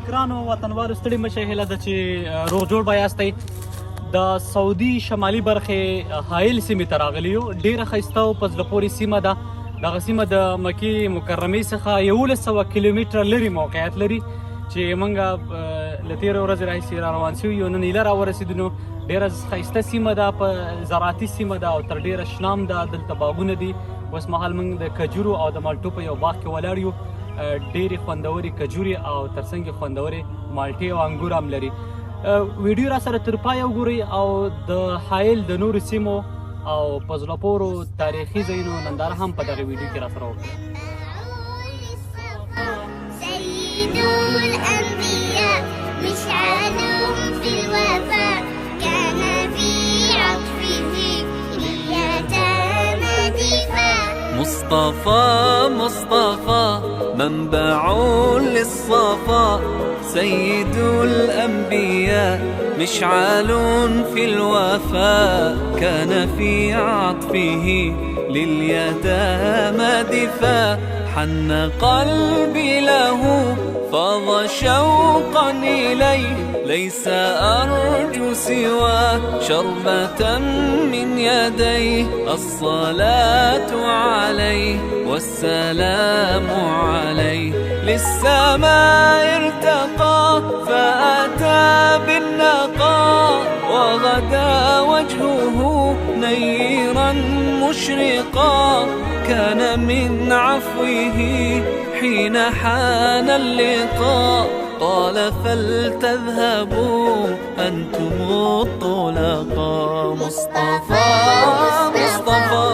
ګرانو وطنوالو ستړي مشئ، هیله ده چې روغ جوړ به یاستئ. د سعودي شمالي برخې حایل سیمې ته راغلي یو. ډېره ښایسته او په زړه پورې سیمه ده. دغه سیمه د مکې مکرمې څخه 1100 کیلومتره لرې موقعیت لري چې موږ له تېرې ورځې راهیسې را روان سوي یو. نن ایله راورسېدو. نو ډېره ښایسته سیمه ده، په زراعتي سیمه ده او تر ډېره شنام ده. دلته باغونه دي. اوس مهال موږ د کجورو او د مالټو په یو باغ کې ولاړ یو. ډېرې خوندورې کجورې او ترڅنګ یې خوندورې مالټې او انګور هم لري. ویډیو را سره تر پایه وګورئ او د حایل د نورو سیمو او په زړه پورو تاریخي ځایونو ننداره هم په دغه ویډیو کې را سره وکړئ. سيد الأنبياء مشعلهم في الوفاء كان في عطفه لليتامى دفاع. مصطفى مصطفى منبع للصفا سيد الأنبياء مشعل في الوفاء كان في عطفه لليتامى دفاع. حن قلبي له فاض شوقا إليه ليس أرجو سوى شربة من يديه. الصلاة عليه والسلام عليه للسماء ارتقى فأتى بالنقاء وغدا وجهه نيرا مشرقا. كان من عفوه حين حان اللقاء قال فلتذهبوا أنتم الطلقاء. مصطفى مصطفى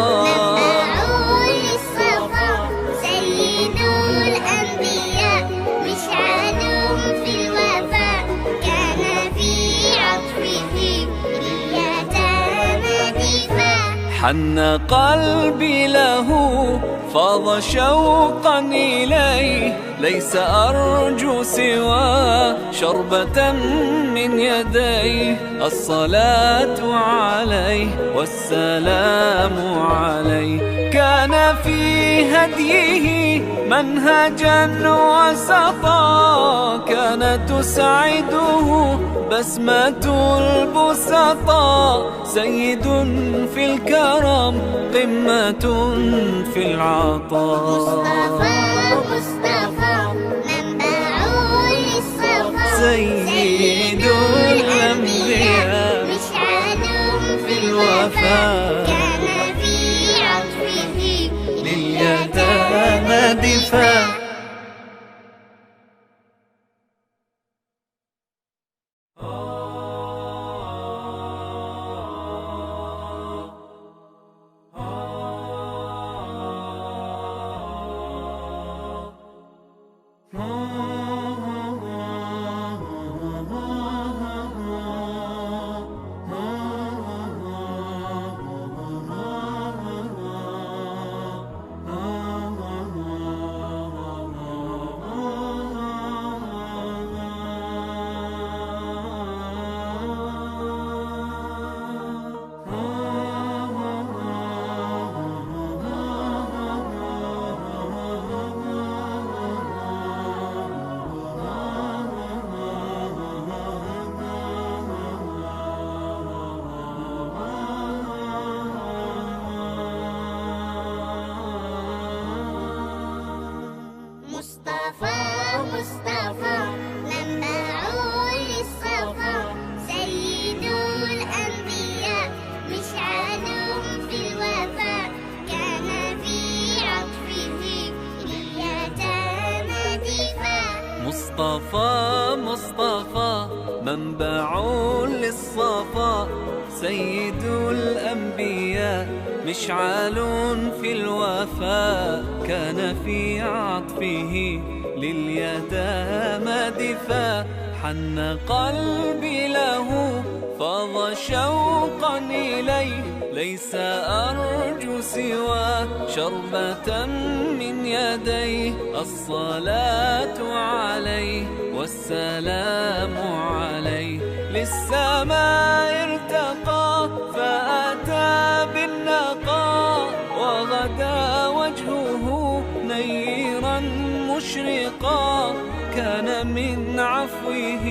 سيد الأنبياء مشعلهم في الوفاء كان في عطفه لليتامى دفاع. حن قلبي له فاض شوقا إليه ليس أرجو سوى شربة من يديه. الصلاة عليه والسلام عليه كان في هديه منهجا وسطا. كانت تسعده بسمة البسطاء. سيد في الكرم قمة في العطاء. مصطفى منبع للصفا سيد الأنبياء مشعلهم في الوفاء كان في عطفه لليتامى دفاع. مصطفى منبع للصفا سيد الأنبياء مشعلهم في الوفاء كان في عطفه لليتامى دفاع. مصطفى مصطفى منبع للصفا سيد الأنبياء مشعل في الوفاء كان في عطفه لليتامى دفاع. حن قلبي له فاض شوقا إليه ليس أرجو سوى شربة من يديه. الصلاة عليه والسلام عليه للسماء ارتقى فأتى بالنقاء وغدا وجهه نيرا مشرقا كان من عفوه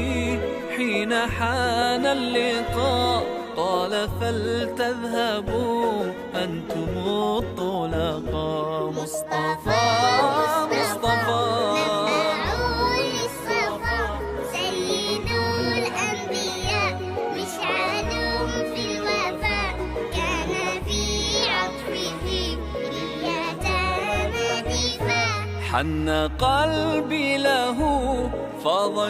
حين حان اللقاء قال فلتذهبوا أنتم الطلقاء. مصطفى مصطفى نبع للصفا سيد الأنبياء مشعل في الوفاء كان في عطفه اليتامى دفاع. حن قلبي له فاض